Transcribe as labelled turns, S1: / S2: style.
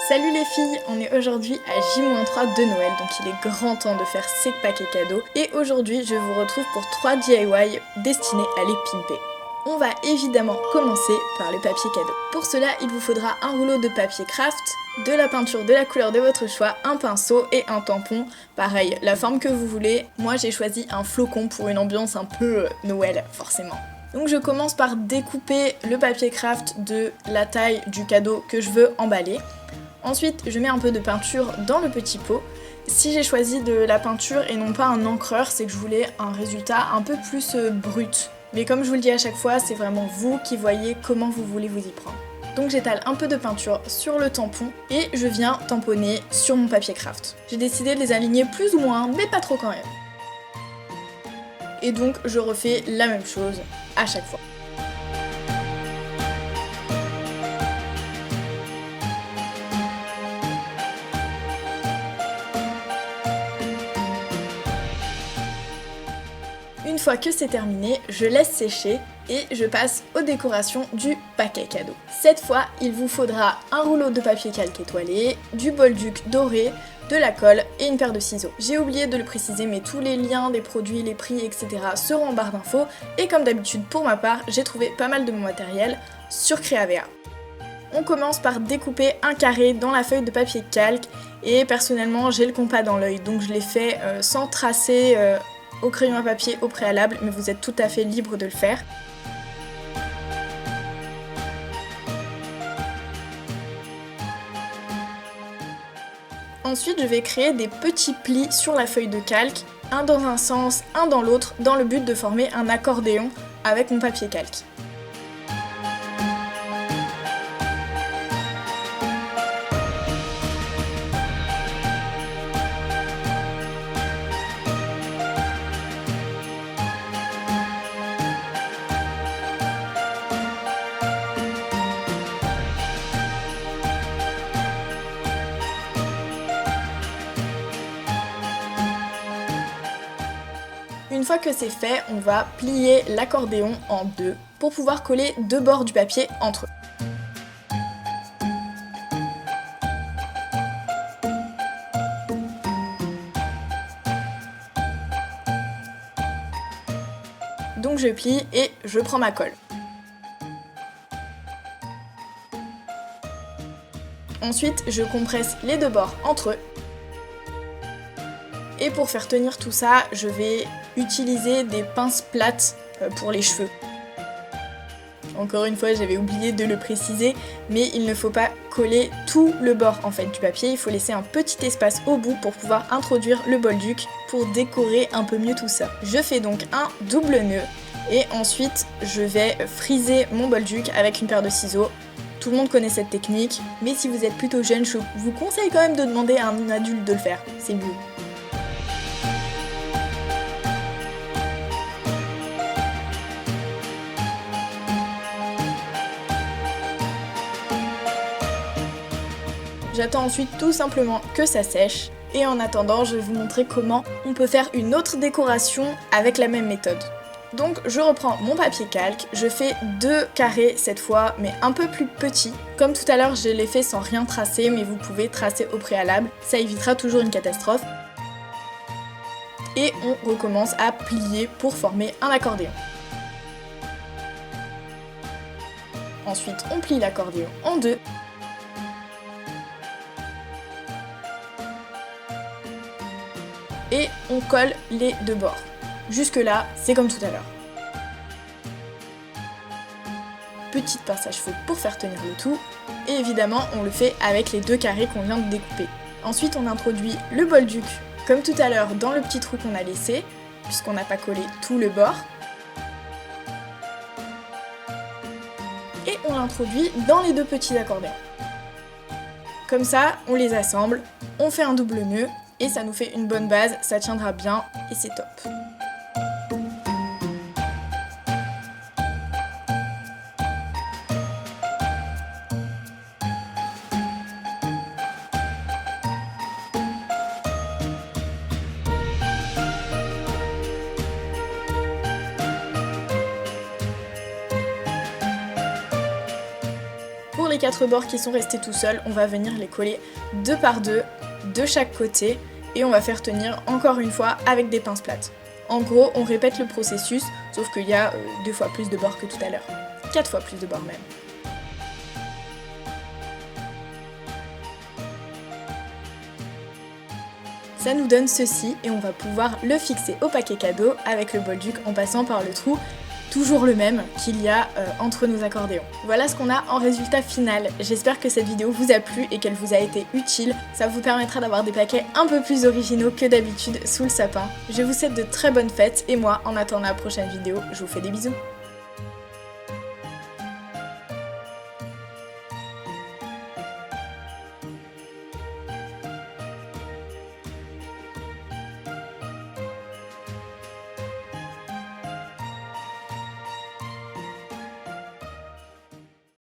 S1: Salut les filles, on est aujourd'hui à J-3 de Noël, donc il est grand temps de faire ses paquets cadeaux. Et aujourd'hui, je vous retrouve pour 3 DIY destinés à les pimper. On va évidemment commencer par le papier cadeau. Pour cela, il vous faudra un rouleau de papier craft, de la peinture de la couleur de votre choix, un pinceau et un tampon. Pareil, la forme que vous voulez. Moi, j'ai choisi un flocon pour une ambiance un peu Noël, forcément. Donc je commence par découper le papier craft de la taille du cadeau que je veux emballer. Ensuite, je mets un peu de peinture dans le petit pot. Si j'ai choisi de la peinture et non pas un encreur, c'est que je voulais un résultat un peu plus brut. Mais comme je vous le dis à chaque fois, c'est vraiment vous qui voyez comment vous voulez vous y prendre. Donc j'étale un peu de peinture sur le tampon et je viens tamponner sur mon papier craft. J'ai décidé de les aligner plus ou moins, mais pas trop quand même. Et donc je refais la même chose à chaque fois. Une fois que c'est terminé, je laisse sécher et je passe aux décorations du paquet cadeau. Cette fois, il vous faudra un rouleau de papier calque étoilé, du bolduc doré, de la colle et une paire de ciseaux. J'ai oublié de le préciser, mais tous les liens des produits, les prix, etc. seront en barre d'infos. Et comme d'habitude pour ma part, j'ai trouvé pas mal de mon matériel sur Creavea. On commence par découper un carré dans la feuille de papier calque et personnellement j'ai le compas dans l'œil, donc je l'ai fait sans tracer au crayon à papier au préalable, mais vous êtes tout à fait libre de le faire. Ensuite, je vais créer des petits plis sur la feuille de calque, un dans un sens, un dans l'autre, dans le but de former un accordéon avec mon papier calque. Une fois que c'est fait, on va plier l'accordéon en deux pour pouvoir coller deux bords du papier entre eux. Donc je plie et je prends ma colle. Ensuite, je compresse les deux bords entre eux. Et pour faire tenir tout ça, je vais utiliser des pinces plates pour les cheveux. Encore une fois, j'avais oublié de le préciser, mais il ne faut pas coller tout le bord en fait du papier, il faut laisser un petit espace au bout pour pouvoir introduire le bolduc pour décorer un peu mieux tout ça. Je fais donc un double nœud et ensuite je vais friser mon bolduc avec une paire de ciseaux. Tout le monde connaît cette technique, mais si vous êtes plutôt jeune, je vous conseille quand même de demander à un adulte de le faire, c'est mieux. J'attends ensuite tout simplement que ça sèche et en attendant je vais vous montrer comment on peut faire une autre décoration avec la même méthode. Donc je reprends mon papier calque, je fais deux carrés cette fois mais un peu plus petits. Comme tout à l'heure je l'ai fait sans rien tracer mais vous pouvez tracer au préalable, ça évitera toujours une catastrophe. Et on recommence à plier pour former un accordéon. Ensuite on plie l'accordéon en deux. Et on colle les deux bords. Jusque là, c'est comme tout à l'heure. Petite pince à cheveux pour faire tenir le tout. Et évidemment, on le fait avec les deux carrés qu'on vient de découper. Ensuite, on introduit le bolduc, comme tout à l'heure, dans le petit trou qu'on a laissé, puisqu'on n'a pas collé tout le bord. Et on l'introduit dans les deux petits accordéons. Comme ça, on les assemble, on fait un double nœud, et ça nous fait une bonne base, ça tiendra bien et c'est top. Pour les 4 bords qui sont restés tout seuls, on va venir les coller 2 par 2 de chaque côté et on va faire tenir encore une fois avec des pinces plates. En gros, on répète le processus, sauf qu'il y a 2 fois plus de bords que tout à l'heure. 4 fois plus de bords même. Ça nous donne ceci et on va pouvoir le fixer au paquet cadeau avec le bolduc en passant par le trou, toujours le même qu'il y a entre nos accordéons. Voilà ce qu'on a en résultat final. J'espère que cette vidéo vous a plu et qu'elle vous a été utile. Ça vous permettra d'avoir des paquets un peu plus originaux que d'habitude sous le sapin. Je vous souhaite de très bonnes fêtes et moi, en attendant la prochaine vidéo, je vous fais des bisous.